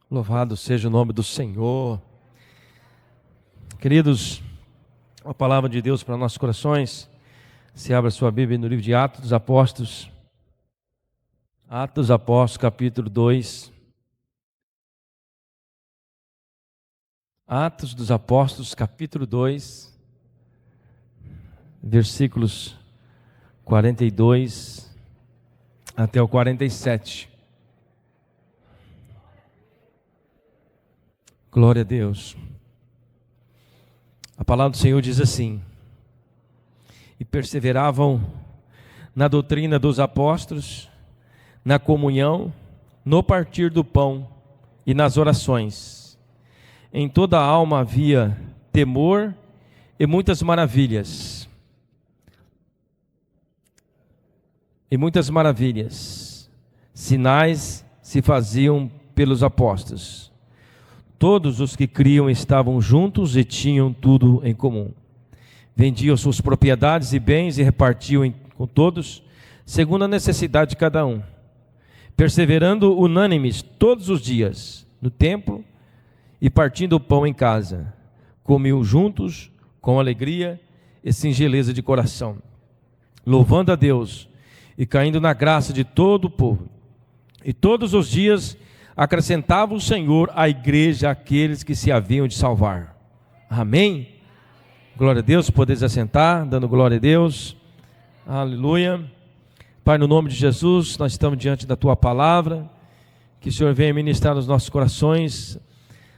Louvado seja o nome do Senhor. Queridos, a palavra de Deus para nossos corações. Se abra sua Bíblia no livro de Atos dos Apóstolos. Atos dos Apóstolos, capítulo 2. Atos dos Apóstolos, capítulo 2, versículos 42 até o 47. Glória a Deus. A palavra do Senhor diz assim: e perseveravam na doutrina dos apóstolos, na comunhão, no partir do pão e nas orações. Em toda a alma havia temor e muitas maravilhas. Sinais se faziam pelos apóstolos. Todos os que criam estavam juntos e tinham tudo em comum. Vendiam suas propriedades e bens e repartiam com todos, segundo a necessidade de cada um. Perseverando unânimes todos os dias no templo e partindo o pão em casa, comiam juntos com alegria e singeleza de coração, louvando a Deus e caindo na graça de todo o povo. E todos os dias acrescentava o Senhor à igreja aqueles que se haviam de salvar. Amém? Glória a Deus, podeis assentar, dando glória a Deus. Aleluia. Pai, no nome de Jesus, nós estamos diante da Tua palavra, que o Senhor venha ministrar nos nossos corações,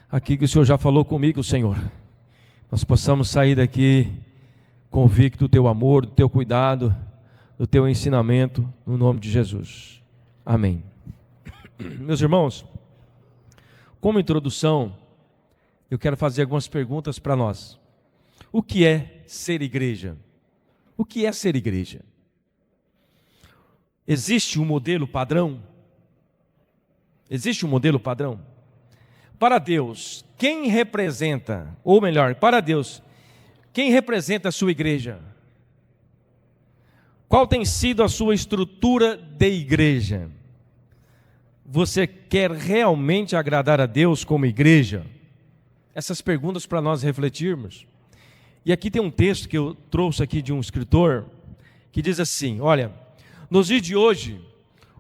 aqui que o Senhor já falou comigo, Senhor. Nós possamos sair daqui convicto do Teu amor, do Teu cuidado, do Teu ensinamento, no nome de Jesus. Amém. Meus irmãos, como introdução, eu quero fazer algumas perguntas para nós. O que é ser igreja? O que é ser igreja? Existe um modelo padrão? Existe um modelo padrão? Para Deus, quem representa, ou melhor, para Deus, quem representa a sua igreja? Qual tem sido a sua estrutura de igreja? Você quer realmente agradar a Deus como igreja? Essas perguntas para nós refletirmos. E aqui tem um texto que eu trouxe aqui de um escritor, que diz assim: olha, nos dias de hoje,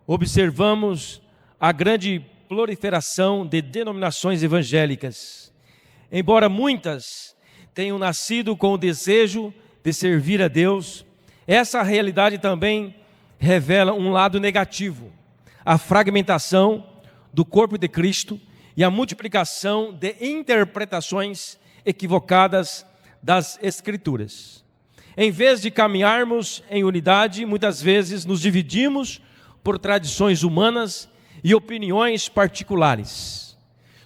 observamos a grande proliferação de denominações evangélicas. Embora muitas tenham nascido com o desejo de servir a Deus, essa realidade também revela um lado negativo: a fragmentação do corpo de Cristo e a multiplicação de interpretações equivocadas das Escrituras. Em vez de caminharmos em unidade, muitas vezes nos dividimos por tradições humanas e opiniões particulares.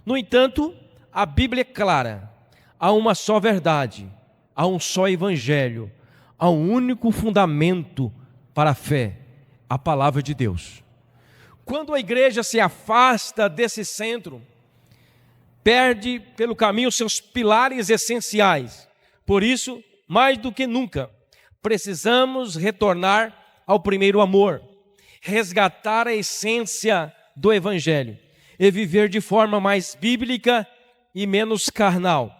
No entanto, a Bíblia é clara: há uma só verdade, há um só evangelho, há um único fundamento para a fé, a palavra de Deus. Quando a igreja se afasta desse centro, perde pelo caminho seus pilares essenciais. Por isso, mais do que nunca, precisamos retornar ao primeiro amor, resgatar a essência do Evangelho e viver de forma mais bíblica e menos carnal.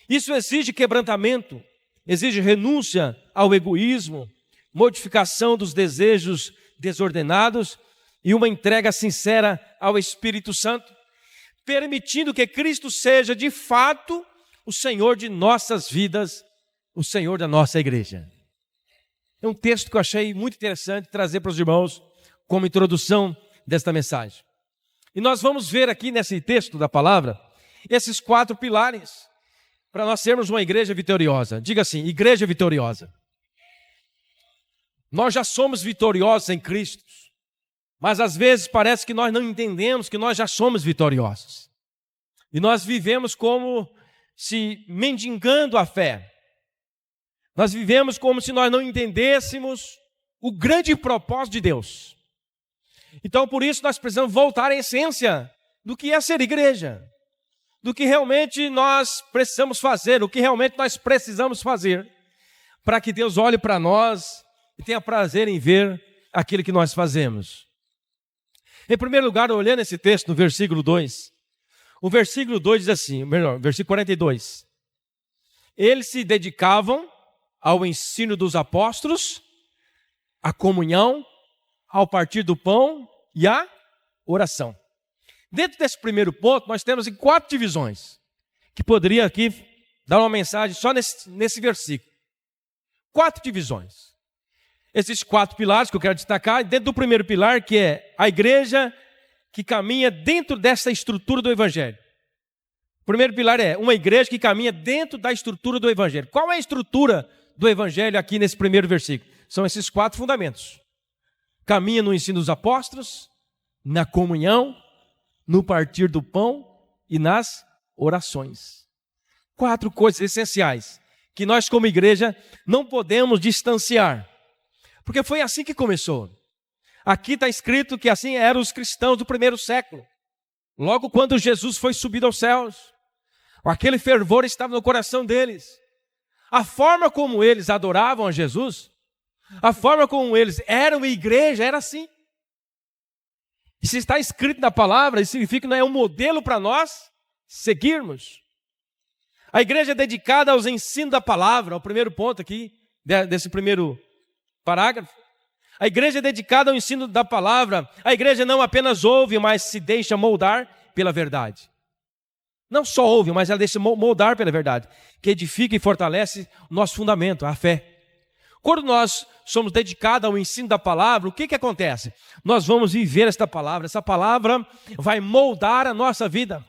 Isso exige quebrantamento, exige renúncia ao egoísmo, modificação dos desejos desordenados e uma entrega sincera ao Espírito Santo, permitindo que Cristo seja de fato o Senhor de nossas vidas, o Senhor da nossa igreja. É um texto que eu achei muito interessante trazer para os irmãos como introdução desta mensagem. E nós vamos ver aqui nesse texto da palavra esses 4 pilares para nós sermos uma igreja vitoriosa. Diga assim: igreja vitoriosa. Nós já somos vitoriosos em Cristo, mas às vezes parece que nós não entendemos que nós já somos vitoriosos. E nós vivemos como se mendigando a fé. Nós vivemos como se nós não entendêssemos o grande propósito de Deus. Então, por isso, nós precisamos voltar à essência do que é ser igreja, do que realmente nós precisamos fazer, o que realmente nós precisamos fazer, para que Deus olhe para nós e tenha prazer em ver aquilo que nós fazemos. Em primeiro lugar, olhando esse texto no versículo 2, O versículo 2 diz assim, melhor, versículo 42. Eles se dedicavam ao ensino dos apóstolos, à comunhão, ao partir do pão e à oração. Dentro desse primeiro ponto, nós temos 4 divisões, que poderia aqui dar uma mensagem só nesse versículo. 4 divisões. Esses 4 pilares que eu quero destacar, dentro do primeiro pilar, que é a igreja que caminha dentro dessa estrutura do Evangelho. O primeiro pilar é uma igreja que caminha dentro da estrutura do Evangelho. Qual é a estrutura do Evangelho aqui nesse primeiro versículo? São esses 4 fundamentos. Caminha no ensino dos apóstolos, na comunhão, no partir do pão e nas orações. 4 coisas essenciais que nós como igreja não podemos distanciar. Porque foi assim que começou. Aqui está escrito que assim eram os cristãos do primeiro século. Logo quando Jesus foi subido aos céus, aquele fervor estava no coração deles. A forma como eles adoravam a Jesus, a forma como eles eram igreja, era assim. E se está escrito na palavra, isso significa que não é um modelo para nós seguirmos. A igreja é dedicada aos ensinos da palavra, o primeiro ponto aqui, desse primeiro parágrafo. A igreja é dedicada ao ensino da palavra. A igreja não apenas ouve, mas se deixa moldar pela verdade. Não só ouve, mas ela deixa moldar pela verdade, que edifica e fortalece o nosso fundamento, a fé. Quando nós somos dedicados ao ensino da palavra, o que acontece? Nós vamos viver essa palavra vai moldar a nossa vida.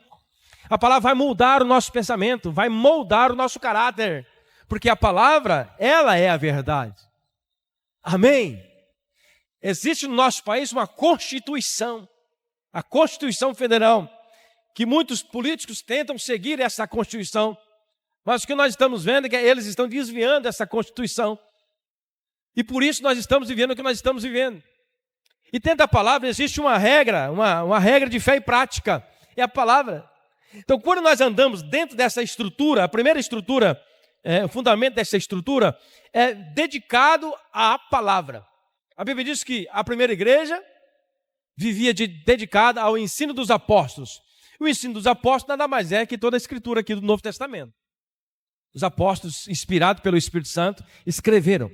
A palavra vai moldar o nosso pensamento, vai moldar o nosso caráter, porque a palavra, ela é a verdade. Amém? Existe no nosso país uma Constituição, a Constituição Federal, que muitos políticos tentam seguir essa Constituição, mas o que nós estamos vendo é que eles estão desviando essa Constituição, e por isso nós estamos vivendo o que nós estamos vivendo. E dentro da palavra existe uma regra, uma regra de fé e prática, é a palavra. Então quando nós andamos dentro dessa estrutura, a primeira estrutura, o fundamento dessa estrutura é dedicado à palavra. A Bíblia diz que a primeira igreja vivia dedicada ao ensino dos apóstolos. O ensino dos apóstolos nada mais é que toda a escritura aqui do Novo Testamento. Os apóstolos, inspirados pelo Espírito Santo, escreveram.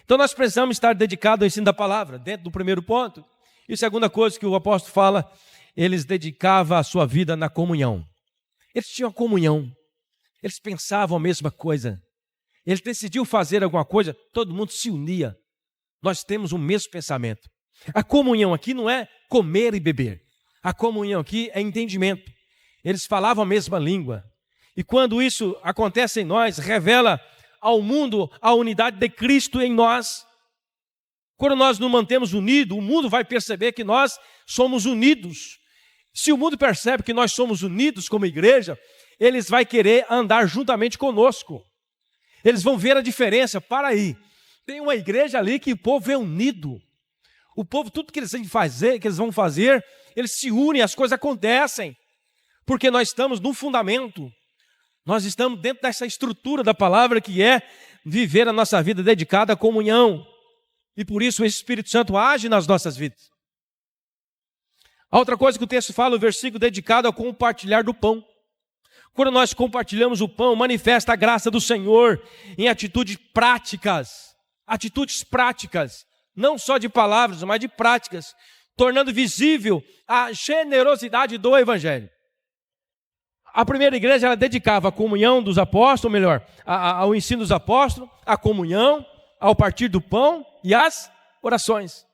Então nós precisamos estar dedicados ao ensino da palavra, dentro do primeiro ponto. E a segunda coisa que o apóstolo fala, eles dedicavam a sua vida na comunhão. Eles tinham comunhão, eles pensavam a mesma coisa. Eles decidiam fazer alguma coisa, todo mundo se unia. Nós temos o mesmo pensamento. A comunhão aqui não é comer e beber. A comunhão aqui é entendimento. Eles falavam a mesma língua. E quando isso acontece em nós, revela ao mundo a unidade de Cristo em nós. Quando nós nos mantemos unidos, o mundo vai perceber que nós somos unidos. Se o mundo percebe que nós somos unidos como igreja, eles vão querer andar juntamente conosco. Eles vão ver a diferença. Para aí. Tem uma igreja ali que o povo é unido. O povo, tudo que eles vão fazer, eles se unem, as coisas acontecem. Porque nós estamos no fundamento. Nós estamos dentro dessa estrutura da palavra que é viver a nossa vida dedicada à comunhão. E por isso o Espírito Santo age nas nossas vidas. A outra coisa que o texto fala, o versículo dedicado ao compartilhar do pão. Quando nós compartilhamos o pão, manifesta a graça do Senhor em atitudes práticas. Atitudes práticas, não só de palavras, mas de práticas, tornando visível a generosidade do Evangelho. A primeira igreja ela dedicava a comunhão dos apóstolos, ou melhor, ao ensino dos apóstolos, a comunhão, ao partir do pão e às orações.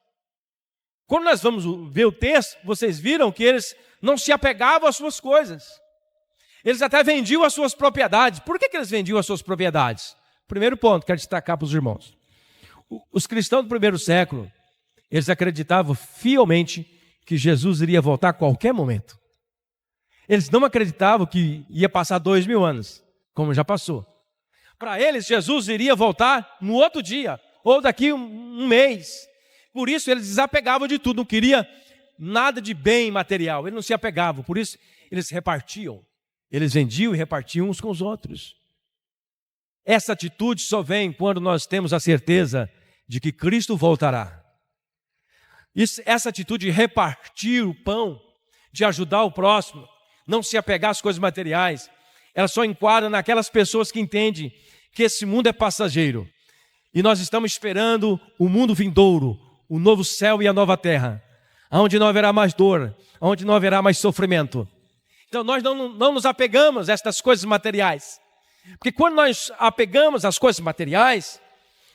Quando nós vamos ver o texto, vocês viram que eles não se apegavam às suas coisas. Eles até vendiam as suas propriedades. Por que eles vendiam as suas propriedades? Primeiro ponto, quero destacar para os irmãos. Os cristãos do primeiro século, eles acreditavam fielmente que Jesus iria voltar a qualquer momento. Eles não acreditavam que ia passar 2000 anos, como já passou. Para eles, Jesus iria voltar no outro dia, ou daqui um mês. Por isso, eles desapegavam de tudo, não queria nada de bem material. Eles não se apegavam, por isso, eles repartiam. Eles vendiam e repartiam uns com os outros. Essa atitude só vem quando nós temos a certeza de que Cristo voltará. Essa atitude de repartir o pão, de ajudar o próximo, não se apegar às coisas materiais, ela só enquadra naquelas pessoas que entendem que esse mundo é passageiro. E nós estamos esperando o mundo vindouro, o novo céu e a nova terra, onde não haverá mais dor, onde não haverá mais sofrimento. Então nós não nos apegamos a estas coisas materiais. Porque quando nós apegamos às coisas materiais,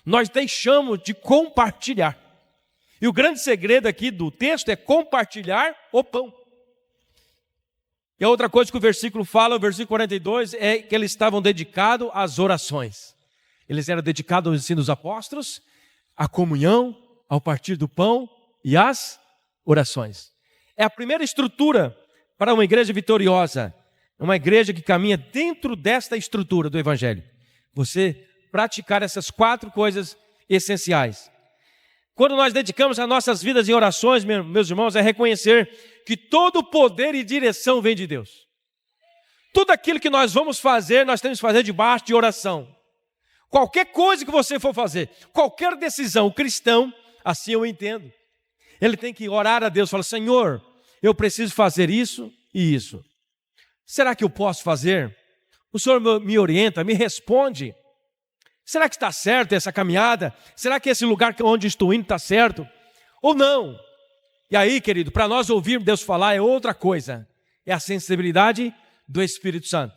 nós deixamos de compartilhar. E o grande segredo aqui do texto é compartilhar o pão. E a outra coisa que o versículo fala, o versículo 42, é que eles estavam dedicados às orações. Eles eram dedicados ao ensino dos apóstolos, à comunhão, ao partir do pão e às orações. É a primeira estrutura para uma igreja vitoriosa, uma igreja que caminha dentro desta estrutura do Evangelho. Você praticar essas 4 coisas essenciais. Quando nós dedicamos as nossas vidas em orações, meus irmãos, é reconhecer que todo poder e direção vem de Deus. Tudo aquilo que nós vamos fazer, nós temos que fazer debaixo de oração. Qualquer coisa que você for fazer, qualquer decisão, o cristão, assim eu entendo, ele tem que orar a Deus, falar: Senhor, eu preciso fazer isso e isso. Será que eu posso fazer? O Senhor me orienta, me responde. Será que está certo essa caminhada? Será que esse lugar onde estou indo está certo? Ou não? E aí, querido, para nós ouvirmos Deus falar é outra coisa. É a sensibilidade do Espírito Santo.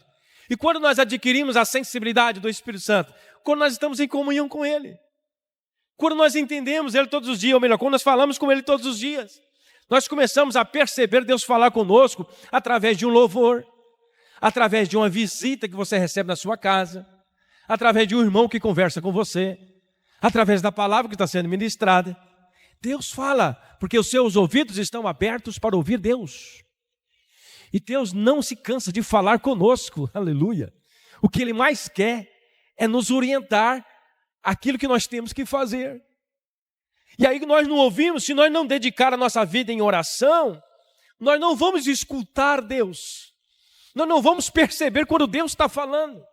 E quando nós adquirimos a sensibilidade do Espírito Santo? Quando nós estamos em comunhão com Ele. Quando nós entendemos Ele todos os dias, ou melhor, quando nós falamos com Ele todos os dias. Nós começamos a perceber Deus falar conosco através de um louvor, através de uma visita que você recebe na sua casa, através de um irmão que conversa com você, através da palavra que está sendo ministrada. Deus fala, porque os seus ouvidos estão abertos para ouvir Deus. E Deus não se cansa de falar conosco, aleluia. O que Ele mais quer é nos orientar aquilo que nós temos que fazer. E aí nós não ouvimos, se nós não dedicar a nossa vida em oração, nós não vamos escutar Deus. Nós não vamos perceber quando Deus está falando.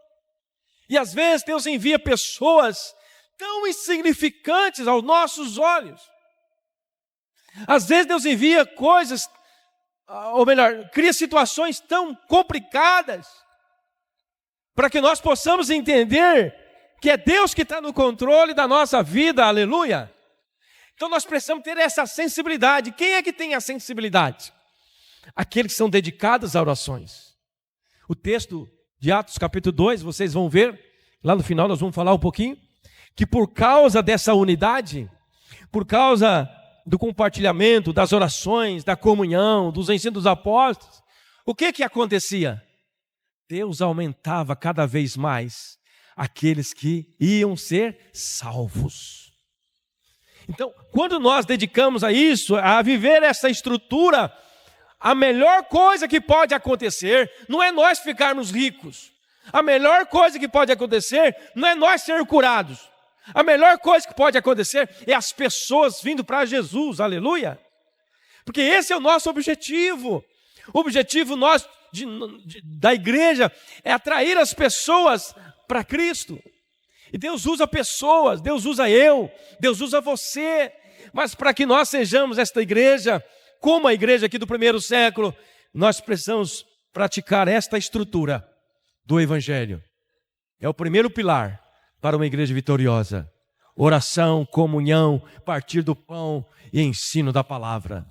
E às vezes Deus envia pessoas tão insignificantes aos nossos olhos. Às vezes Deus envia coisas, ou melhor, cria situações tão complicadas, para que nós possamos entender que é Deus que está no controle da nossa vida, aleluia. Então nós precisamos ter essa sensibilidade. Quem é que tem a sensibilidade? Aqueles que são dedicados a orações. O texto de Atos capítulo 2, vocês vão ver, lá no final nós vamos falar um pouquinho, que por causa dessa unidade, por causa do compartilhamento, das orações, da comunhão, dos ensinos dos apóstolos, o que acontecia? Deus aumentava cada vez mais aqueles que iam ser salvos. Então, quando nós dedicamos a isso, a viver essa estrutura, a melhor coisa que pode acontecer não é nós ficarmos ricos. A melhor coisa que pode acontecer não é nós sermos curados. A melhor coisa que pode acontecer é as pessoas vindo para Jesus, aleluia. Porque esse é o nosso objetivo. O objetivo nosso da igreja é atrair as pessoas para Cristo. E Deus usa pessoas, Deus usa eu, Deus usa você. Mas para que nós sejamos esta igreja, como a igreja aqui do primeiro século, nós precisamos praticar esta estrutura do Evangelho. É o primeiro pilar para uma igreja vitoriosa. Oração, comunhão, partir do pão e ensino da palavra.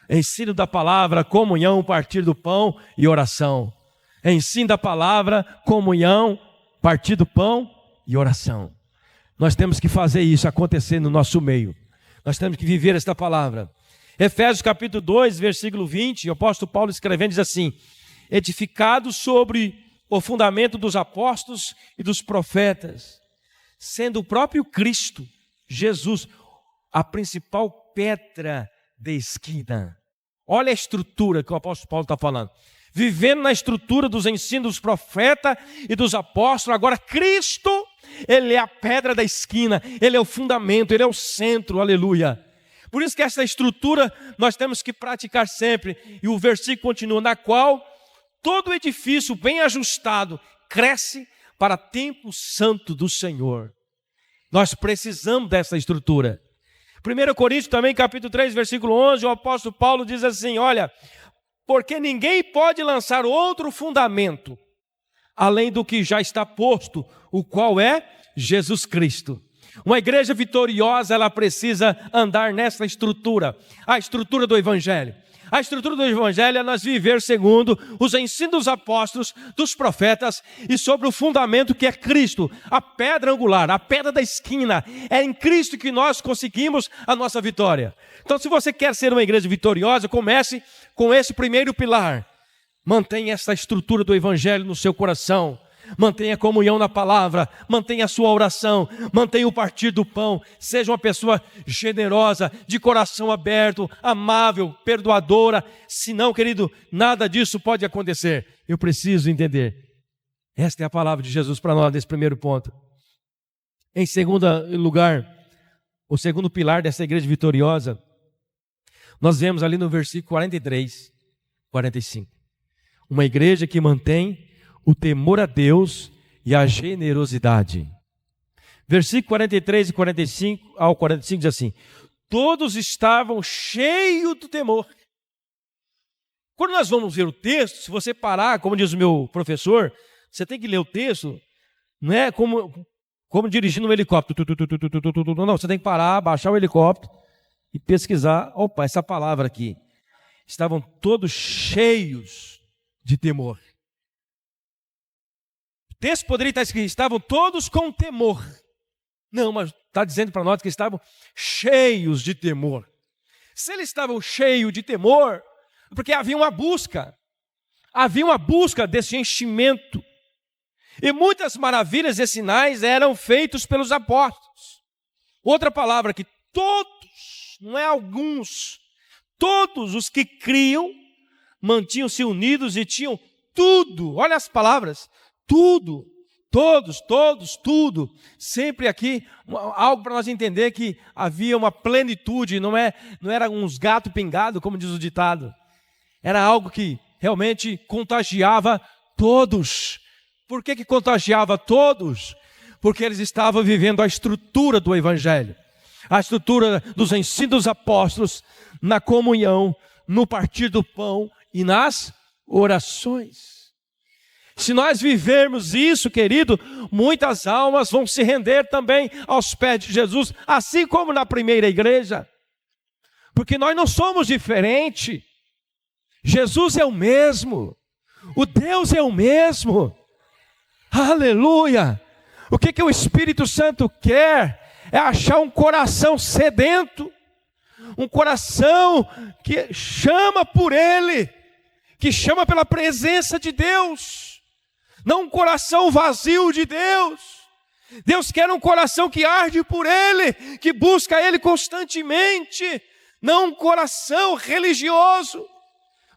Ensino da palavra, comunhão, partir do pão e oração. Ensino da palavra, comunhão, partir do pão e oração. Nós temos que fazer isso acontecer no nosso meio. Nós temos que viver esta palavra. Efésios capítulo 2, versículo 20, o apóstolo Paulo escrevendo diz assim: edificados sobre o fundamento dos apóstolos e dos profetas, sendo o próprio Cristo, Jesus, a principal pedra de esquina. Olha a estrutura que o apóstolo Paulo está falando. Vivendo na estrutura dos ensinos dos profetas e dos apóstolos, agora Cristo, Ele é a pedra da esquina, Ele é o fundamento, Ele é o centro, aleluia. Por isso que essa estrutura nós temos que praticar sempre. E o versículo continua, na qual todo edifício bem ajustado cresce para templo santo do Senhor. Nós precisamos dessa estrutura. 1 Coríntios também, capítulo 3, versículo 11, o apóstolo Paulo diz assim, olha, porque ninguém pode lançar outro fundamento, além do que já está posto, o qual é Jesus Cristo. Uma igreja vitoriosa, ela precisa andar nessa estrutura, a estrutura do Evangelho. A estrutura do Evangelho é nós viver segundo os ensinos dos apóstolos, dos profetas e sobre o fundamento que é Cristo, a pedra angular, a pedra da esquina. É em Cristo que nós conseguimos a nossa vitória. Então, se você quer ser uma igreja vitoriosa, comece com esse primeiro pilar. Mantenha essa estrutura do Evangelho no seu coração. Mantenha a comunhão na palavra, mantenha a sua oração, mantenha o partir do pão, seja uma pessoa generosa, de coração aberto, amável, perdoadora. Senão, querido, nada disso pode acontecer. Eu preciso entender. Esta é a palavra de Jesus para nós nesse primeiro ponto. Em segundo lugar, o segundo pilar dessa igreja vitoriosa, nós vemos ali no versículo 43, 45. Uma igreja que mantém o temor a Deus e a generosidade. Versículo 43 e 45 ao 45 diz assim: todos estavam cheios do temor. Quando nós vamos ver o texto, se você parar, como diz o meu professor, você tem que ler o texto, não é como dirigindo um helicóptero. Não, você tem que parar, baixar o helicóptero e pesquisar. Opa, essa palavra aqui. Estavam todos cheios de temor. O texto poderia estar escrito: estavam todos com temor. Não, mas está dizendo para nós que estavam cheios de temor. Se eles estavam cheios de temor, porque havia uma busca desse enchimento. E muitas maravilhas e sinais eram feitos pelos apóstolos. Outra palavra que todos, não é alguns, todos os que criam, mantinham-se unidos e tinham tudo. Olha as palavras. Tudo, todos, tudo. Sempre aqui, algo para nós entender que havia uma plenitude, não era uns gatos pingados, como diz o ditado. Era algo que realmente contagiava todos. Por que contagiava todos? Porque eles estavam vivendo a estrutura do Evangelho. A estrutura dos ensinos dos apóstolos, na comunhão, no partir do pão e nas orações. Se nós vivermos isso, querido, muitas almas vão se render também aos pés de Jesus, assim como na primeira igreja. Porque nós não somos diferentes. Jesus é o mesmo. O Deus é o mesmo. Aleluia! O que o Espírito Santo quer é achar um coração sedento, um coração que chama por Ele, que chama pela presença de Deus. Não um coração vazio de Deus. Deus quer um coração que arde por Ele, que busca Ele constantemente. Não um coração religioso,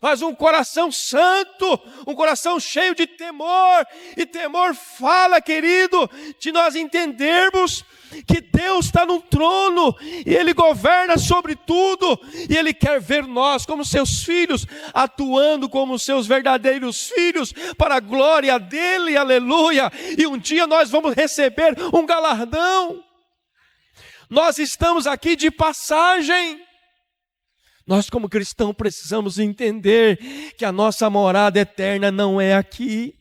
mas um coração santo, um coração cheio de temor. E temor fala, querido, de nós entendermos que Deus está no trono e Ele governa sobre tudo, e Ele quer ver nós como seus filhos, atuando como seus verdadeiros filhos, para a glória dEle, aleluia. E um dia nós vamos receber um galardão. Nós estamos aqui de passagem. Nós como cristãos precisamos entender que a nossa morada eterna não é aqui.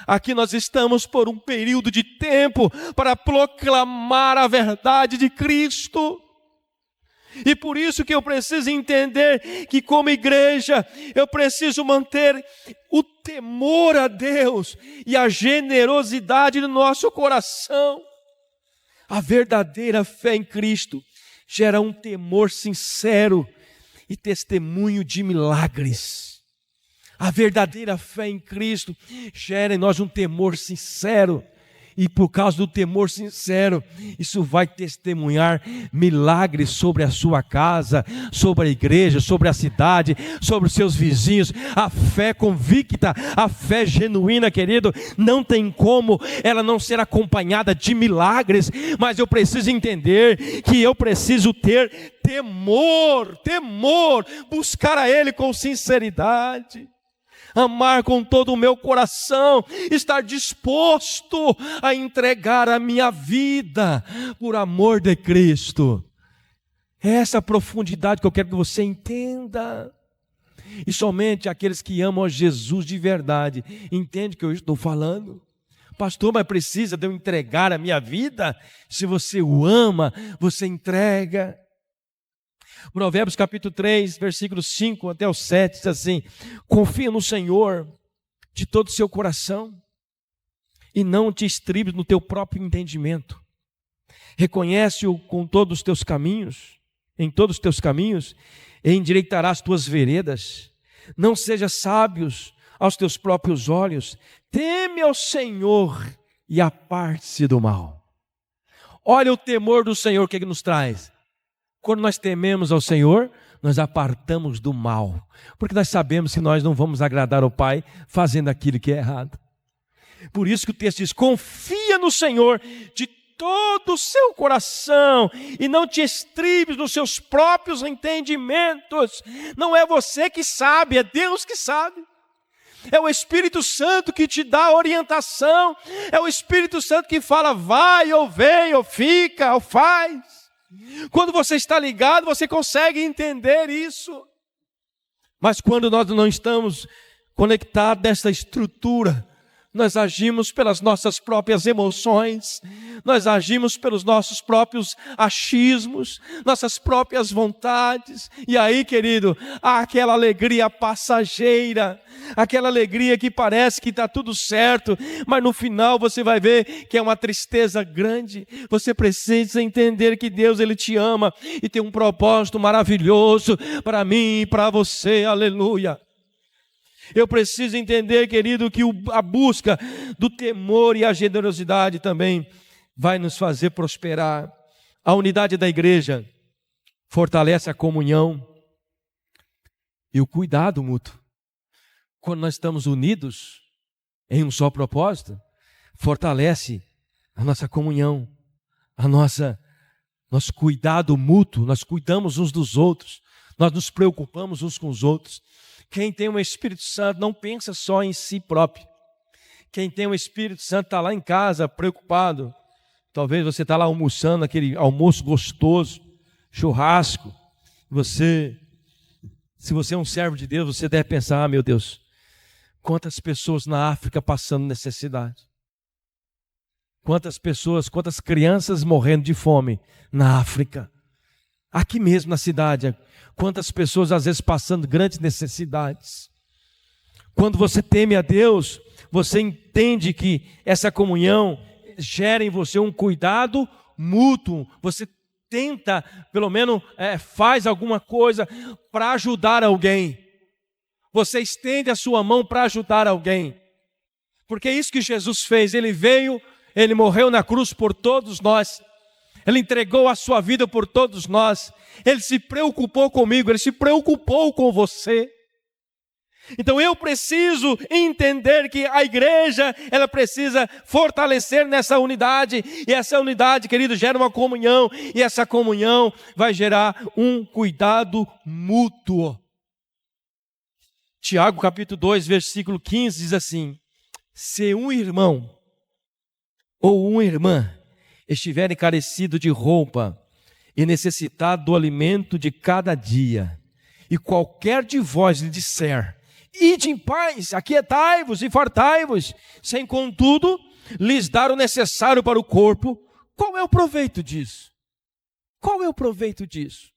Aqui nós estamos por um período de tempo para proclamar a verdade de Cristo. E por isso que eu preciso entender que como igreja eu preciso manter o temor a Deus e a generosidade no nosso coração. A verdadeira fé em Cristo gera um temor sincero e testemunho de milagres. A verdadeira fé em Cristo gera em nós um temor sincero. E por causa do temor sincero, isso vai testemunhar milagres sobre a sua casa, sobre a igreja, sobre a cidade, sobre os seus vizinhos. A fé convicta, a fé genuína, querido, não tem como ela não ser acompanhada de milagres. Mas eu preciso entender que eu preciso ter temor, buscar a Ele com sinceridade. Amar com todo o meu coração, estar disposto a entregar a minha vida por amor de Cristo. É essa profundidade que eu quero que você entenda. E somente aqueles que amam a Jesus de verdade entendem o que eu estou falando. Pastor, mas precisa de eu entregar a minha vida? Se você o ama, você entrega. Provérbios capítulo 3, versículos 5 até o 7, diz assim: confia no Senhor de todo o seu coração e não te estribes no teu próprio entendimento. Reconhece-o com todos os teus caminhos, em todos os teus caminhos, e endireitarás as tuas veredas. Não sejas sábios aos teus próprios olhos, teme ao Senhor e aparte-se do mal. Olha o temor do Senhor, o que nos traz? Quando nós tememos ao Senhor, nós apartamos do mal, porque nós sabemos que nós não vamos agradar ao Pai fazendo aquilo que é errado. Por isso que o texto diz: confia no Senhor de todo o seu coração e não te estribes nos seus próprios entendimentos. Não é você que sabe, é Deus que sabe. É o Espírito Santo que te dá orientação, é o Espírito Santo que fala vai ou vem ou fica ou faz. Quando você está ligado, você consegue entender isso. Mas quando nós não estamos conectados nessa estrutura, nós agimos pelas nossas próprias emoções, nós agimos pelos nossos próprios achismos, nossas próprias vontades. E aí, querido, há aquela alegria passageira, aquela alegria que parece que está tudo certo, mas no final você vai ver que é uma tristeza grande. Você precisa entender que Deus, Ele te ama e tem um propósito maravilhoso para mim e para você, aleluia. Eu preciso entender, querido, que a busca do temor e a generosidade também vai nos fazer prosperar. A unidade da igreja fortalece a comunhão e o cuidado mútuo. Quando nós estamos unidos em um só propósito, fortalece a nossa comunhão, nosso cuidado mútuo. Nós cuidamos uns dos outros, nós nos preocupamos uns com os outros. Quem tem o Espírito Santo não pensa só em si próprio. Quem tem o Espírito Santo está lá em casa preocupado. Talvez você está lá almoçando, aquele almoço gostoso, churrasco. Se você é um servo de Deus, você deve pensar: meu Deus, quantas pessoas na África passando necessidade. Quantas pessoas, quantas crianças morrendo de fome na África. Aqui mesmo na cidade, quantas pessoas às vezes passando grandes necessidades. Quando você teme a Deus, você entende que essa comunhão gera em você um cuidado mútuo. Você tenta, pelo menos faz alguma coisa para ajudar alguém. Você estende a sua mão para ajudar alguém. Porque é isso que Jesus fez. Ele veio, Ele morreu na cruz por todos nós. Ele entregou a sua vida por todos nós. Ele se preocupou comigo, Ele se preocupou com você. Então eu preciso entender que a igreja, ela precisa fortalecer nessa unidade. E essa unidade, querido, gera uma comunhão. E essa comunhão vai gerar um cuidado mútuo. Tiago capítulo 2, versículo 15 diz assim: se um irmão ou uma irmã estiver encarecido de roupa e necessitado do alimento de cada dia, e qualquer de vós lhe disser: ide em paz, aquietai-vos e fartai-vos, sem contudo lhes dar o necessário para o corpo, qual é o proveito disso? Qual é o proveito disso?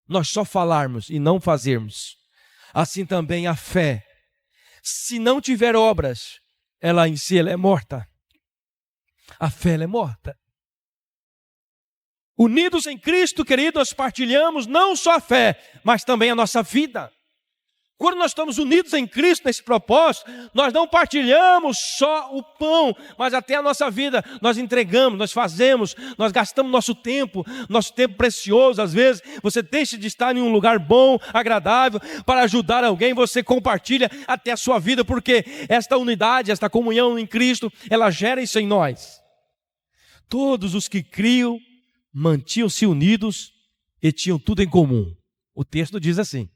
Nós só falarmos e não fazermos. Assim também a fé, se não tiver obras, ela em si ela é morta. A fé ela é morta. Unidos em Cristo, querido, nós partilhamos não só a fé, mas também a nossa vida. Quando nós estamos unidos em Cristo nesse propósito, nós não partilhamos só o pão, mas até a nossa vida. Nós entregamos, nós fazemos, nós gastamos nosso tempo precioso. Às vezes você deixa de estar em um lugar bom, agradável, para ajudar alguém, você compartilha até a sua vida, porque esta unidade, esta comunhão em Cristo, ela gera isso em nós. Todos os que criam mantinham-se unidos e tinham tudo em comum. O texto diz assim: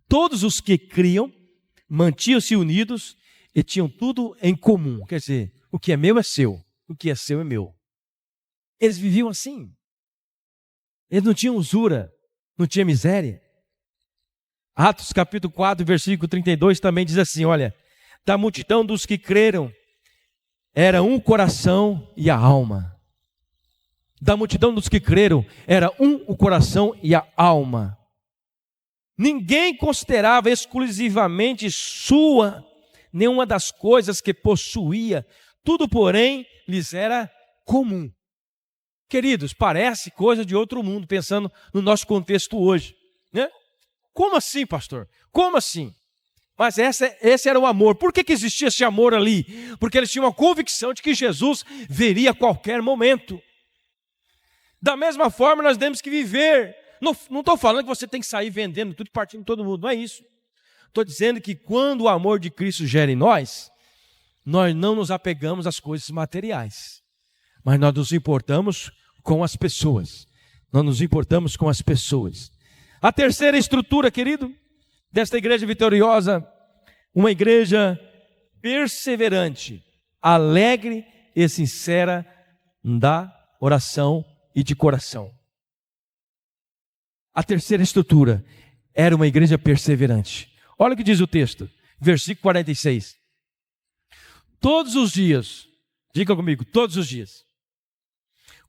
todos os que criam mantinham-se unidos e tinham tudo em comum. Quer dizer, o que é meu é seu, o que é seu é meu. Eles viviam assim. Eles não tinham usura, não tinha miséria. Atos capítulo 4, versículo 32 também diz assim, olha, da multidão dos que creram, era um coração e a alma. Da multidão dos que creram, era o coração e a alma. Ninguém considerava exclusivamente sua nenhuma das coisas que possuía, tudo, porém, lhes era comum. Queridos, parece coisa de outro mundo, pensando no nosso contexto hoje, né? Como assim, pastor? Como assim? Mas esse era o amor. Por que existia esse amor ali? Porque eles tinham a convicção de que Jesus viria a qualquer momento. Da mesma forma, nós temos que viver. Não estou falando que você tem que sair vendendo tudo e partindo todo mundo, não é isso. Estou dizendo que quando o amor de Cristo gera em nós não nos apegamos às coisas materiais, mas nós nos importamos com as pessoas. Nós nos importamos com as pessoas. A terceira estrutura, querido, desta igreja vitoriosa, uma igreja perseverante, alegre e sincera da oração e de coração. A terceira estrutura era uma igreja perseverante. Olha o que diz o texto, versículo 46. Todos os dias, diga comigo, todos os dias,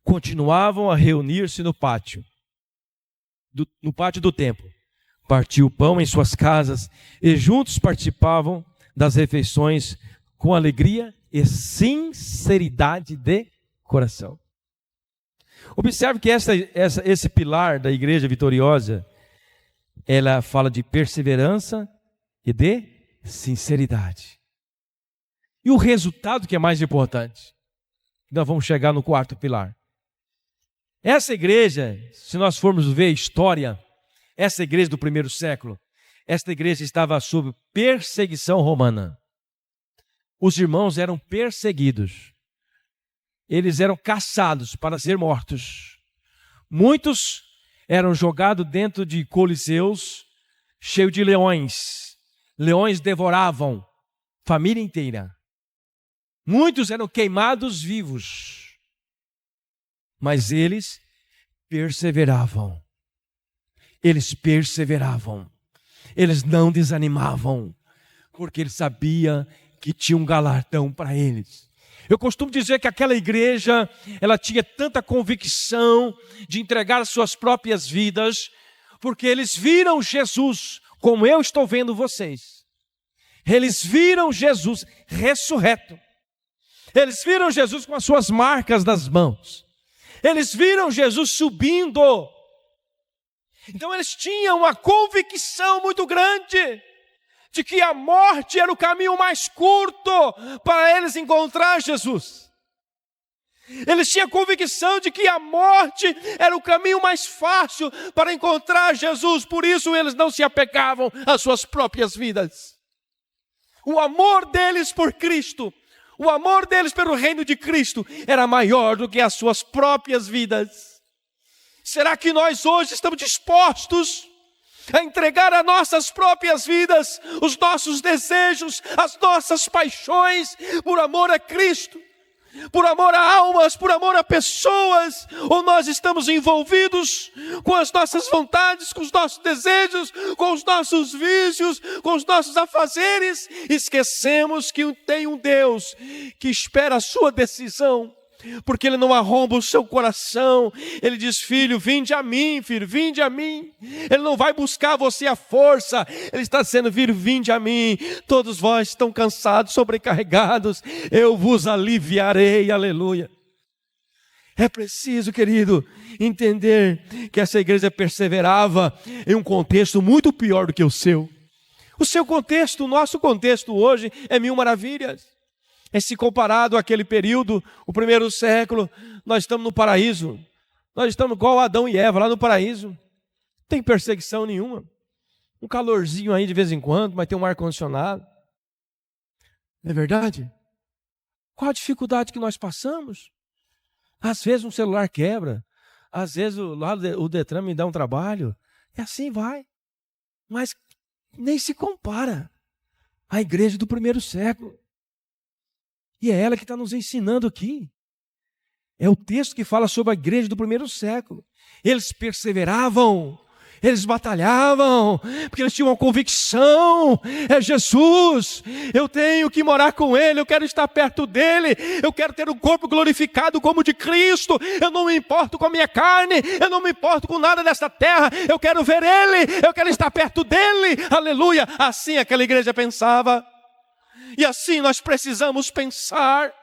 continuavam a reunir-se no pátio do templo. Partiam o pão em suas casas e juntos participavam das refeições com alegria e sinceridade de coração. Observe que esse pilar da igreja vitoriosa, ela fala de perseverança e de sinceridade. E o resultado que é mais importante, nós vamos chegar no quarto pilar. Essa igreja, se nós formos ver a história, essa igreja do primeiro século, esta igreja estava sob perseguição romana. Os irmãos eram perseguidos. Eles eram caçados para ser mortos. Muitos eram jogados dentro de coliseus cheios de leões. Leões devoravam família inteira. Muitos eram queimados vivos. Mas eles perseveravam. Eles perseveravam. Eles não desanimavam, porque eles sabiam que tinha um galardão para eles. Eu costumo dizer que aquela igreja, ela tinha tanta convicção de entregar suas próprias vidas, porque eles viram Jesus, como eu estou vendo vocês. Eles viram Jesus ressurreto. Eles viram Jesus com as suas marcas nas mãos. Eles viram Jesus subindo. Então eles tinham uma convicção muito grande de que a morte era o caminho mais curto para eles encontrar Jesus. Eles tinham convicção de que a morte era o caminho mais fácil para encontrar Jesus. Por isso eles não se apegavam às suas próprias vidas. O amor deles por Cristo, o amor deles pelo reino de Cristo era maior do que as suas próprias vidas. Será que nós hoje estamos dispostos a entregar as nossas próprias vidas, os nossos desejos, as nossas paixões, por amor a Cristo, por amor a almas, por amor a pessoas? Ou nós estamos envolvidos com as nossas vontades, com os nossos desejos, com os nossos vícios, com os nossos afazeres? Esquecemos que tem um Deus que espera a sua decisão, porque Ele não arromba o seu coração. Ele diz: filho, vinde a mim, filho, vinde a mim. Ele não vai buscar você à força. Ele está dizendo: filho, vinde a mim. Todos vós estão cansados, sobrecarregados, eu vos aliviarei, aleluia. É preciso, querido, entender que essa igreja perseverava em um contexto muito pior do que o seu. O seu contexto, o nosso contexto hoje é mil maravilhas. Se comparado àquele período, o primeiro século, nós estamos no paraíso. Nós estamos igual Adão e Eva lá no paraíso. Não tem perseguição nenhuma. Um calorzinho aí de vez em quando, mas tem um ar-condicionado. Não é verdade? Qual a dificuldade que nós passamos? Às vezes um celular quebra. Às vezes o Detran me dá um trabalho. E assim vai. Mas nem se compara à igreja do primeiro século. E é ela que está nos ensinando aqui. É o texto que fala sobre a igreja do primeiro século. Eles perseveravam, Eles batalhavam, porque eles tinham uma convicção: é Jesus, eu tenho que morar com Ele, eu quero estar perto dEle, eu quero ter um corpo glorificado como o de Cristo, eu não me importo com a minha carne, eu não me importo com nada desta terra, eu quero ver Ele, eu quero estar perto dEle, aleluia. Assim aquela igreja pensava, e assim nós precisamos pensar.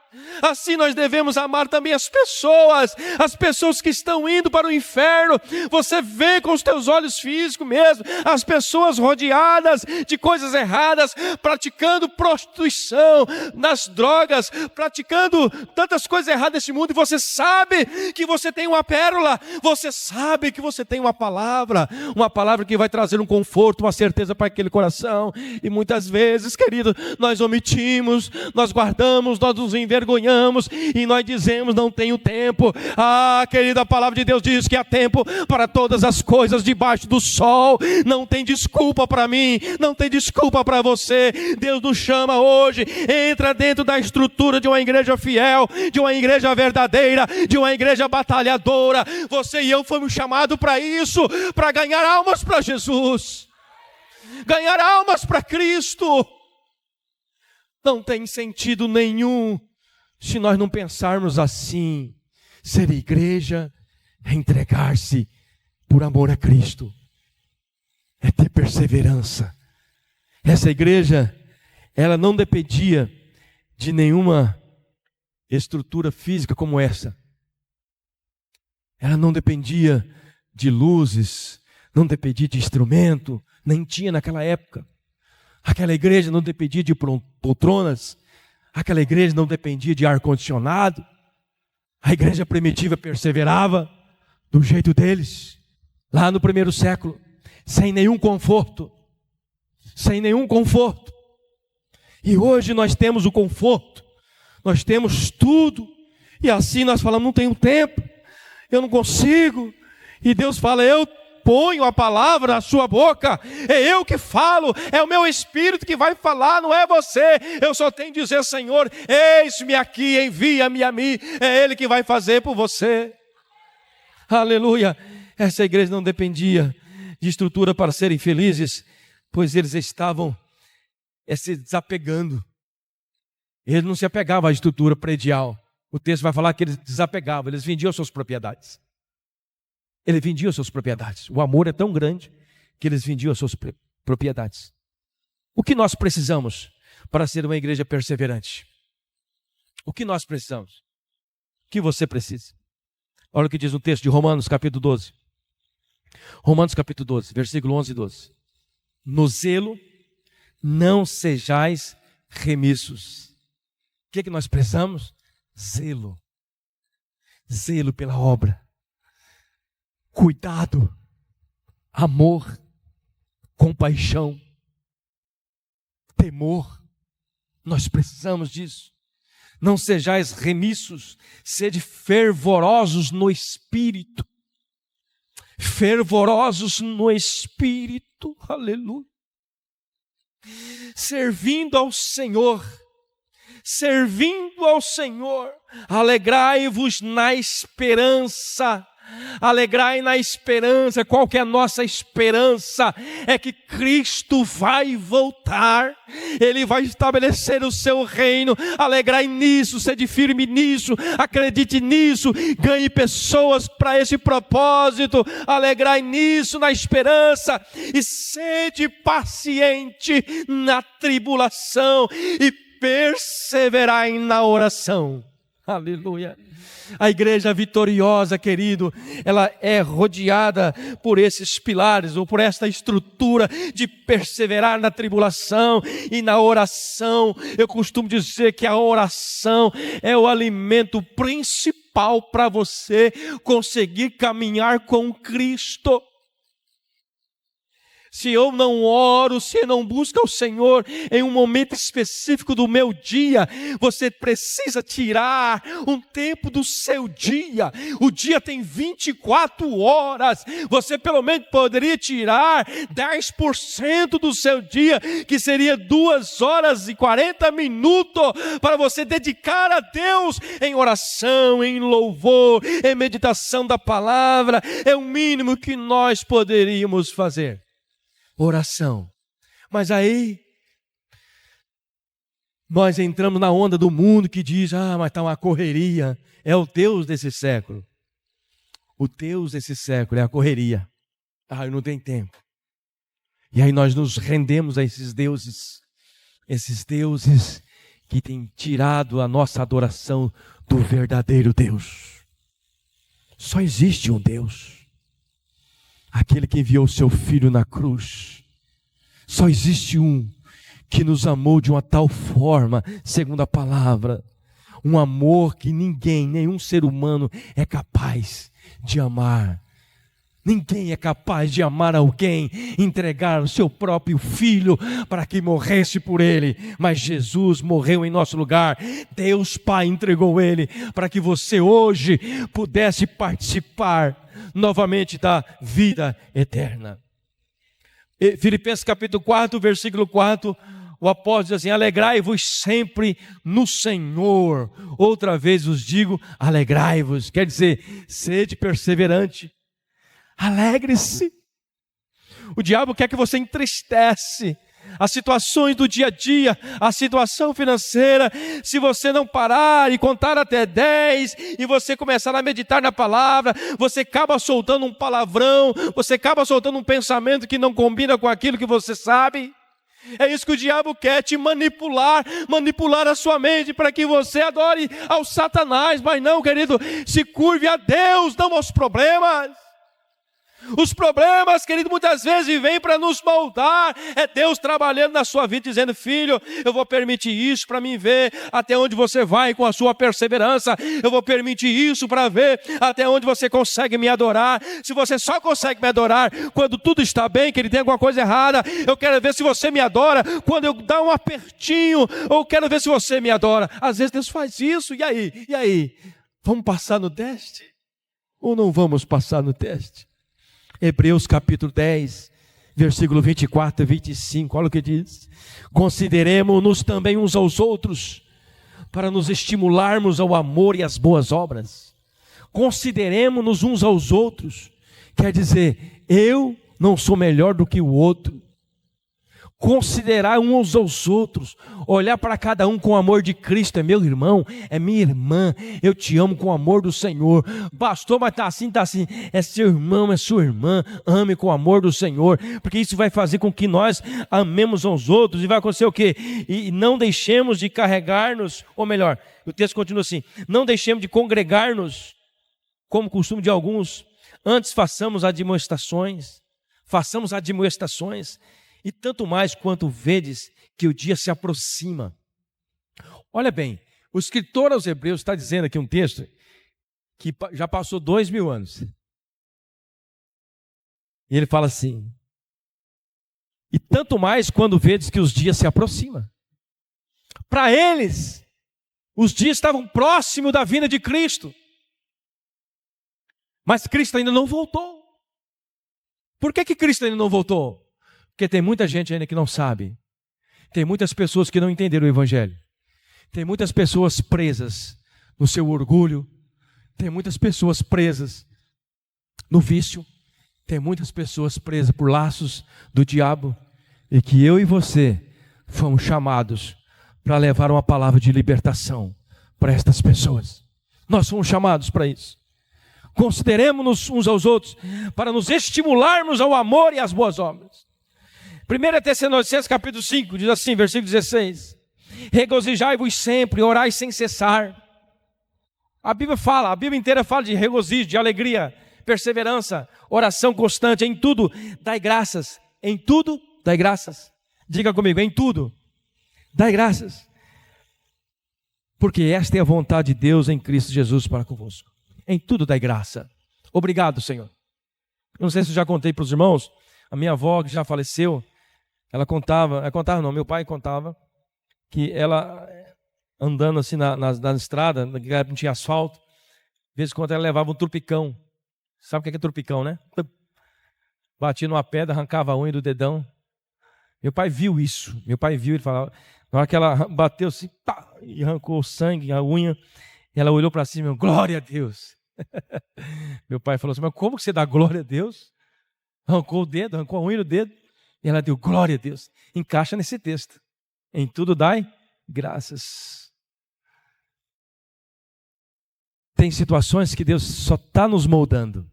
Assim nós devemos amar também as pessoas que estão indo para o inferno. Você vê com os teus olhos físicos mesmo, as pessoas rodeadas de coisas erradas, praticando prostituição, nas drogas, praticando tantas coisas erradas neste mundo, e você sabe que você tem uma pérola, você sabe que você tem uma palavra que vai trazer um conforto, uma certeza para aquele coração. E muitas vezes, querido, nós omitimos, nós guardamos, nós nos envergonhamos e nós dizemos: não tenho tempo. Querida, a palavra de Deus diz que há tempo para todas as coisas debaixo do sol. Não tem desculpa para mim, não tem desculpa para você. Deus nos chama hoje, entra dentro da estrutura de uma igreja fiel, de uma igreja verdadeira, de uma igreja batalhadora. Você e eu fomos chamados para isso, para ganhar almas para Jesus, ganhar almas para Cristo. Não tem sentido nenhum se nós não pensarmos assim. Ser igreja é entregar-se por amor a Cristo, é ter perseverança. Essa igreja, ela não dependia de nenhuma estrutura física como essa. Ela não dependia de luzes, não dependia de instrumento, nem tinha naquela época. Aquela igreja não dependia de poltronas, aquela igreja não dependia de ar-condicionado. A igreja primitiva perseverava do jeito deles, lá no primeiro século, sem nenhum conforto. E hoje nós temos o conforto, nós temos tudo, e assim nós falamos: não tenho tempo, eu não consigo. E Deus fala: eu ponho a palavra na sua boca, é eu que falo, é o meu Espírito que vai falar, não é você. Eu só tenho que dizer: Senhor, eis-me aqui, envia-me a mim. É Ele que vai fazer por você. Aleluia. Essa igreja não dependia de estrutura para serem felizes, pois eles estavam se desapegando. Eles não se apegavam à estrutura predial. O texto vai falar que eles desapegavam, eles vendiam suas propriedades. Ele vendia suas propriedades. O amor é tão grande que eles vendiam suas propriedades. O que nós precisamos para ser uma igreja perseverante? O que nós precisamos? O que você precisa? Olha o que diz o texto de Romanos capítulo 12. Romanos capítulo 12, versículo 11 e 12. No zelo não sejais remissos. O que nós precisamos? Zelo. Zelo pela obra. Cuidado, amor, compaixão, temor. Nós precisamos disso. Não sejais remissos, sede fervorosos no Espírito. Fervorosos no Espírito, aleluia. Servindo ao Senhor, alegrai-vos na esperança. Alegrai na esperança. Qual que é a nossa esperança? É que Cristo vai voltar, Ele vai estabelecer o seu reino. Alegrai nisso, sede firme nisso, acredite nisso, ganhe pessoas para esse propósito. Alegrai nisso, na esperança, e sede paciente na tribulação, e perseverai na oração. Aleluia. A igreja vitoriosa, querido, ela é rodeada por esses pilares, ou por esta estrutura de perseverar na tribulação e na oração. Eu costumo dizer que a oração é o alimento principal para você conseguir caminhar com Cristo. Se eu não oro, se eu não busco o Senhor em um momento específico do meu dia, você precisa tirar um tempo do seu dia. O dia tem 24 horas. Você pelo menos poderia tirar 10% do seu dia, que seria 2 horas e 40 minutos, para você dedicar a Deus em oração, em louvor, em meditação da palavra. É o mínimo que nós poderíamos fazer. Oração. Mas aí nós entramos na onda do mundo que diz: mas está uma correria. É o Deus desse século. O Deus desse século é a correria. Eu não tenho tempo. E aí nós nos rendemos a esses deuses que têm tirado a nossa adoração do verdadeiro Deus. Só existe um Deus. Aquele que enviou o seu Filho na cruz. Só existe um que nos amou de uma tal forma, segundo a palavra, um amor que nenhum ser humano é capaz de amar. Ninguém é capaz de amar alguém, entregar o seu próprio filho para que morresse por ele. Mas Jesus morreu em nosso lugar. Deus Pai entregou ele para que você hoje pudesse participar novamente da vida eterna. Filipenses capítulo 4, versículo 4, o apóstolo diz assim: alegrai-vos sempre no Senhor. Outra vez vos digo, alegrai-vos. Quer dizer, sede perseverante. Alegre-se. O diabo quer que você entristece. As situações do dia a dia, a situação financeira, se você não parar e contar até 10, e você começar a meditar na palavra, você acaba soltando um palavrão, você acaba soltando um pensamento que não combina com aquilo que você sabe. É isso que o diabo quer, te manipular a sua mente para que você adore ao Satanás. Mas não, querido, se curve a Deus, não aos problemas. Os problemas, querido, muitas vezes vêm para nos moldar. É Deus trabalhando na sua vida, dizendo: filho, eu vou permitir isso para mim ver até onde você vai com a sua perseverança. Eu vou permitir isso para ver até onde você consegue me adorar. Se você só consegue me adorar quando tudo está bem, que ele tem alguma coisa errada, eu quero ver se você me adora quando eu dar um apertinho. Eu quero ver se você me adora. Às vezes Deus faz isso. E aí? Vamos passar no teste? Ou não vamos passar no teste? Hebreus capítulo 10, versículo 24 e 25, olha o que diz: consideremo-nos também uns aos outros, para nos estimularmos ao amor e às boas obras. Consideremo-nos uns aos outros, quer dizer, eu não sou melhor do que o outro. Considerar uns aos outros, olhar para cada um com o amor de Cristo. É meu irmão, é minha irmã, eu te amo com o amor do Senhor. Pastor, mas está assim, é seu irmão, é sua irmã, ame com o amor do Senhor, porque isso vai fazer com que nós amemos uns outros. E vai acontecer o quê? E não deixemos de carregar-nos, ou melhor, o texto continua assim: não deixemos de congregar-nos, como costume de alguns, antes façamos admoestações, e tanto mais quanto vedes que o dia se aproxima. Olha bem, o escritor aos Hebreus está dizendo aqui um texto que já passou 2000 anos. E ele fala assim: e tanto mais quando vedes que os dias se aproximam. Para eles, os dias estavam próximos da vinda de Cristo. Mas Cristo ainda não voltou. Por que Cristo ainda não voltou? Porque tem muita gente ainda que não sabe. Tem muitas pessoas que não entenderam o Evangelho. Tem muitas pessoas presas no seu orgulho. Tem muitas pessoas presas no vício. Tem muitas pessoas presas por laços do diabo. E que eu e você fomos chamados para levar uma palavra de libertação para estas pessoas. Nós fomos chamados para isso. Consideremos-nos uns aos outros para nos estimularmos ao amor e às boas obras. 1 Tessalonicenses capítulo 5, diz assim, versículo 16: regozijai-vos sempre, orai sem cessar. A Bíblia inteira fala de regozijo, de alegria, perseverança, oração constante. Em tudo dai graças. Em tudo dai graças. Diga comigo: em tudo dai graças, porque esta é a vontade de Deus em Cristo Jesus para convosco. Em tudo dai graça. Obrigado, Senhor. Eu não sei se eu já contei para os irmãos, A minha avó, que já faleceu, ela contava não, meu pai contava, que ela, andando assim na estrada, naquela época não tinha asfalto, de vez em quando ela levava um trupicão. Sabe o que é trupicão, né? Batia numa pedra, arrancava a unha do dedão. Meu pai viu isso. Meu pai viu, ele falava, na hora que ela bateu assim, pá, e arrancou o sangue, a unha, ela olhou para cima, glória a Deus. Meu pai falou assim, mas como que você dá glória a Deus? Arrancou o dedo, arrancou a unha do dedo, e ela deu glória a Deus. Encaixa nesse texto. Em tudo dai graças. Tem situações que Deus só está nos moldando.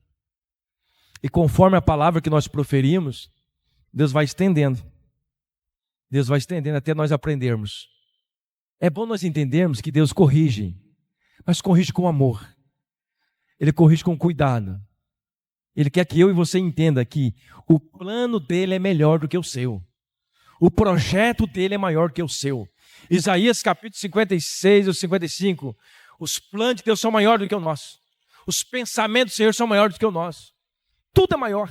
E conforme a palavra que nós proferimos, Deus vai estendendo. Deus vai estendendo até nós aprendermos. É bom nós entendermos que Deus corrige, mas corrige com amor. Ele corrige com cuidado. Ele quer que eu e você entenda que o plano dele é melhor do que o seu. O projeto dele é maior que o seu. Isaías capítulo 56 ou 55. Os planos de Deus são maiores do que o nosso. Os pensamentos do Senhor são maiores do que o nosso. Tudo é maior.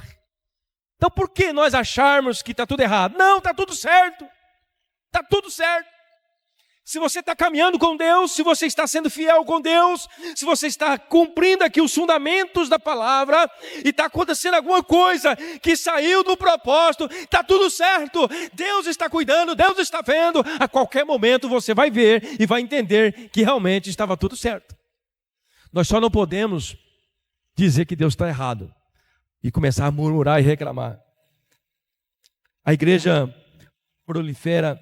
Então por que nós acharmos que está tudo errado? Não, está tudo certo. Está tudo certo. Se você está caminhando com Deus, se você está sendo fiel com Deus, se você está cumprindo aqui os fundamentos da palavra, e está acontecendo alguma coisa que saiu do propósito, está tudo certo. Deus está cuidando, Deus está vendo. A qualquer momento você vai ver e vai entender que realmente estava tudo certo. Nós só não podemos dizer que Deus está errado e começar a murmurar e reclamar. A igreja prolifera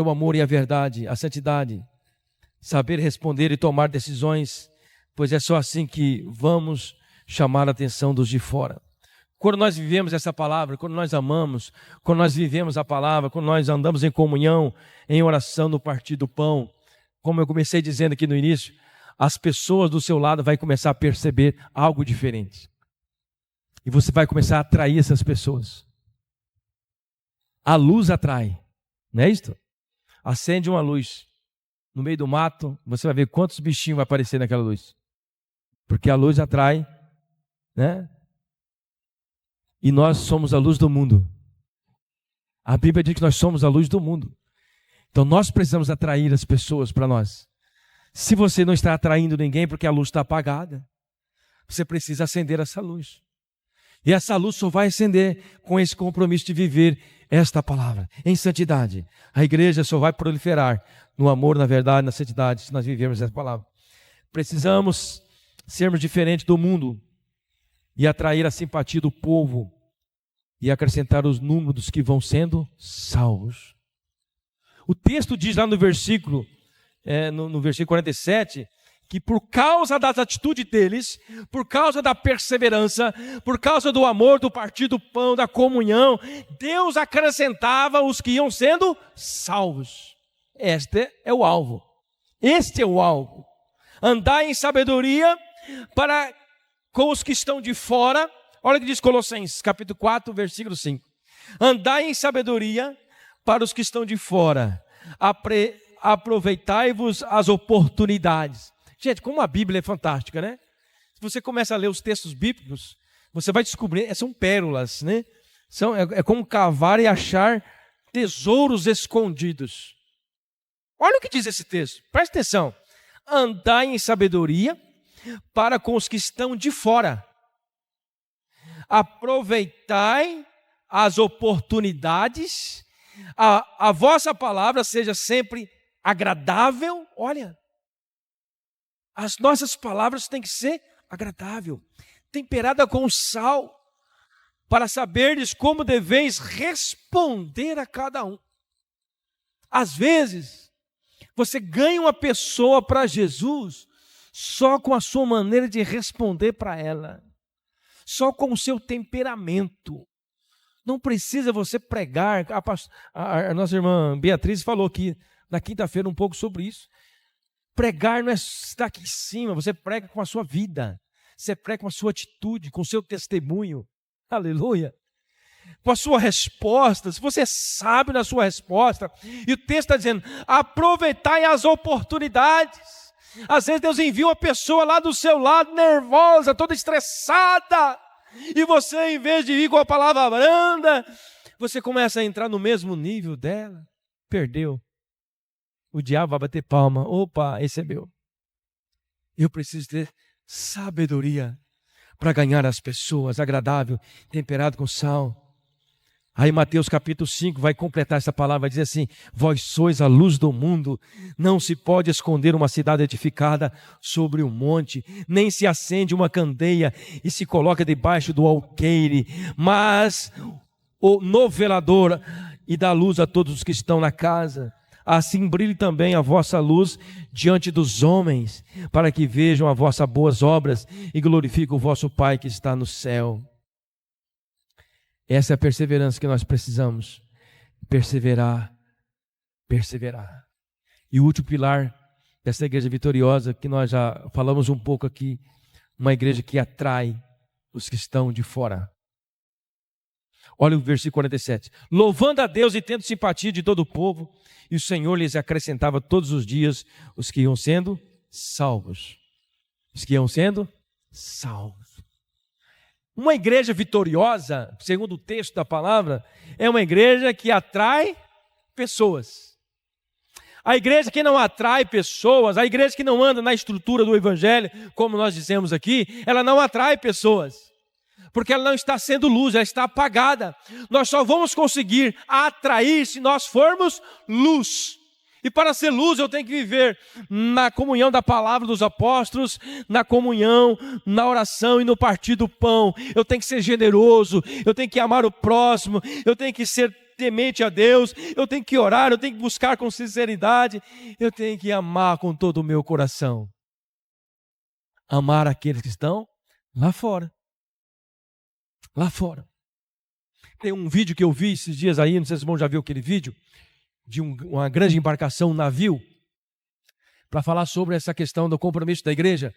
o amor e a verdade, a santidade, saber responder e tomar decisões, pois é só assim que vamos chamar a atenção dos de fora. Quando nós vivemos essa palavra, quando nós amamos, quando nós vivemos a palavra, quando nós andamos em comunhão, em oração, no partir do pão, como eu comecei dizendo aqui no início, as pessoas do seu lado vão começar a perceber algo diferente. E você vai começar a atrair essas pessoas. A luz atrai. Não é isso? Acende uma luz no meio do mato, você vai ver quantos bichinhos vai aparecer naquela luz. Porque a luz atrai, né? E nós somos a luz do mundo. A Bíblia diz que nós somos a luz do mundo. Então nós precisamos atrair as pessoas para nós. Se você não está atraindo ninguém porque a luz está apagada, você precisa acender essa luz. E essa luz só vai acender com esse compromisso de viver esta palavra em santidade. A igreja só vai proliferar no amor, na verdade, na santidade, se nós vivermos essa palavra. Precisamos sermos diferentes do mundo e atrair a simpatia do povo e acrescentar os números dos que vão sendo salvos. O texto diz lá no versículo 47, que por causa das atitudes deles, por causa da perseverança, por causa do amor, do partir do pão, da comunhão, Deus acrescentava os que iam sendo salvos. Este é o alvo. Este é o alvo. Andai em sabedoria para com os que estão de fora. Olha o que diz Colossenses, capítulo 4, versículo 5. Andai em sabedoria para os que estão de fora. Aproveitai-vos as oportunidades. Gente, como a Bíblia é fantástica, né? Se você começa a ler os textos bíblicos, você vai descobrir, são pérolas, né? É como cavar e achar tesouros escondidos. Olha o que diz esse texto, presta atenção. Andai em sabedoria para com os que estão de fora. Aproveitai as oportunidades, a vossa palavra seja sempre agradável. Olha, as nossas palavras têm que ser agradável, temperada com sal, para saberdes como deveis responder a cada um. Às vezes, você ganha uma pessoa para Jesus só com a sua maneira de responder para ela, só com o seu temperamento. Não precisa você pregar. A nossa irmã Beatriz falou aqui na quinta-feira um pouco sobre isso. Pregar não é estar aqui em cima, você prega com a sua vida, você prega com a sua atitude, com o seu testemunho, aleluia, com a sua resposta. Se você sabe na sua resposta, e o texto está dizendo, aproveitai as oportunidades. Às vezes Deus envia uma pessoa lá do seu lado, nervosa, toda estressada, E você, em vez de ir com a palavra branda, você começa a entrar no mesmo nível dela. Perdeu. O diabo vai bater palma. Opa, esse é meu. Eu preciso ter sabedoria para ganhar as pessoas, agradável, temperado com sal. Aí Mateus capítulo 5 vai completar essa palavra, vai dizer assim: vós sois a luz do mundo, não se pode esconder uma cidade edificada sobre um monte, nem se acende uma candeia e se coloca debaixo do alqueire, mas no velador e dá luz a todos os que estão na casa. Assim brilhe também a vossa luz diante dos homens, para que vejam as vossas boas obras e glorifiquem o vosso Pai que está no céu. Essa é a perseverança que nós precisamos. Perseverar. E o último pilar dessa igreja vitoriosa, que nós já falamos um pouco aqui, uma igreja que atrai os que estão de fora. Olha o versículo 47. Louvando a Deus e tendo simpatia de todo o povo, e o Senhor lhes acrescentava todos os dias os que iam sendo salvos. Os que iam sendo salvos. Uma igreja vitoriosa, segundo o texto da palavra, é uma igreja que atrai pessoas. A igreja que não atrai pessoas, a igreja que não anda na estrutura do evangelho, como nós dizemos aqui, ela não atrai pessoas. Porque ela não está sendo luz, ela está apagada. Nós só vamos conseguir atrair se nós formos luz. E para ser luz eu tenho que viver na comunhão da palavra dos apóstolos, na comunhão, na oração e no partir do pão. Eu tenho que ser generoso, eu tenho que amar o próximo, eu tenho que ser temente a Deus, eu tenho que orar, eu tenho que buscar com sinceridade, eu tenho que amar com todo o meu coração. Amar aqueles que estão lá fora. Lá fora. Tem um vídeo que eu vi esses dias aí, não sei se o irmão já viu aquele vídeo, de uma grande embarcação, um navio, para falar sobre essa questão do compromisso da igreja.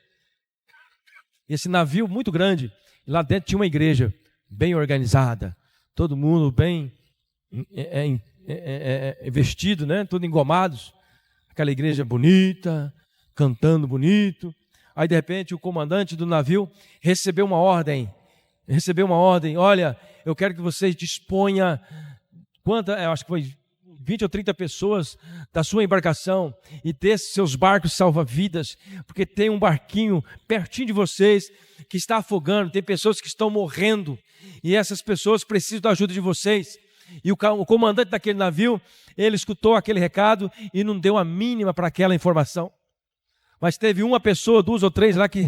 Esse navio muito grande, lá dentro tinha uma igreja bem organizada, todo mundo bem vestido, né? Tudo engomados, aquela igreja bonita, cantando bonito. Aí de repente o comandante do navio recebeu uma ordem, olha, eu quero que vocês disponham, eu acho que foi 20 ou 30 pessoas da sua embarcação e desses seus barcos salva-vidas, porque tem um barquinho pertinho de vocês que está afogando, tem pessoas que estão morrendo e essas pessoas precisam da ajuda de vocês. E o comandante daquele navio, ele escutou aquele recado e não deu a mínima para aquela informação. Mas teve uma pessoa, 2 ou 3 lá que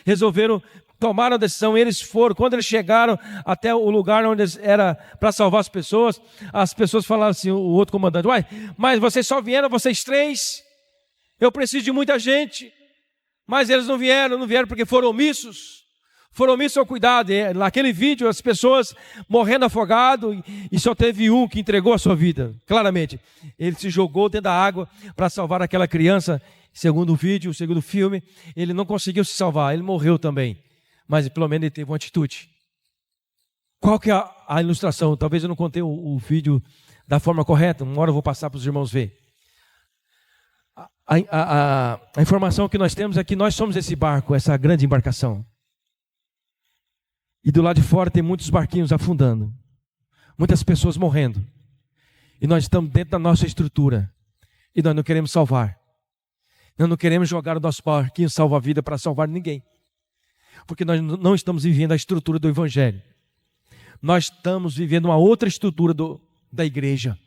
resolveram, tomaram a decisão, eles foram. Quando eles chegaram até o lugar onde era para salvar as pessoas falaram assim, o outro comandante: uai, mas vocês só vieram, vocês 3? Eu preciso de muita gente. Mas eles não vieram porque foram omissos ao cuidado. E naquele vídeo, as pessoas morrendo afogado, e só teve um que entregou a sua vida, claramente. Ele se jogou dentro da água para salvar aquela criança. Segundo o vídeo, segundo o filme, ele não conseguiu se salvar, ele morreu também. Mas pelo menos ele teve uma atitude. Qual que é a ilustração? Talvez eu não contei o vídeo da forma correta, uma hora eu vou passar para os irmãos ver. A informação que nós temos é que nós somos esse barco, essa grande embarcação. E do lado de fora tem muitos barquinhos afundando, muitas pessoas morrendo. E nós estamos dentro da nossa estrutura. E nós não queremos salvar. Nós não queremos jogar o nosso barquinho salva-vida para salvar ninguém. Porque nós não estamos vivendo a estrutura do evangelho. Nós estamos vivendo uma outra estrutura da igreja.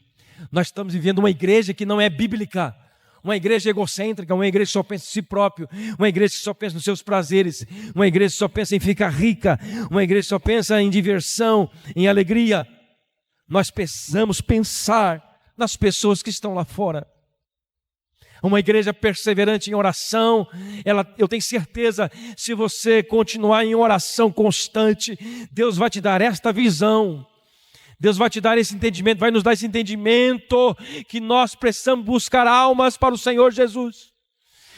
Nós estamos vivendo uma igreja que não é bíblica. Uma igreja egocêntrica, uma igreja que só pensa em si próprio, uma igreja que só pensa nos seus prazeres, uma igreja que só pensa em ficar rica, uma igreja que só pensa em diversão, em alegria. Nós precisamos pensar nas pessoas que estão lá fora. Uma igreja perseverante em oração, eu tenho certeza, se você continuar em oração constante, Deus vai te dar esta visão. Deus vai te dar esse entendimento, vai nos dar esse entendimento que nós precisamos buscar almas para o Senhor Jesus.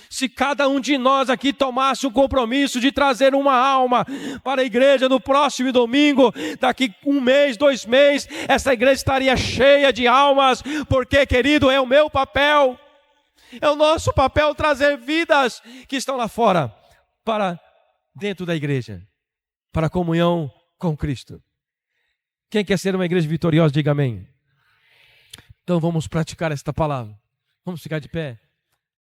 Se cada um de nós aqui tomasse o compromisso de trazer uma alma para a igreja no próximo domingo, daqui 1 mês, 2 meses, essa igreja estaria cheia de almas, porque, querido, é o meu papel, é o nosso papel trazer vidas que estão lá fora para dentro da igreja. para a comunhão com Cristo. Quem quer ser uma igreja vitoriosa, diga amém. Então vamos praticar esta palavra. Vamos ficar de pé.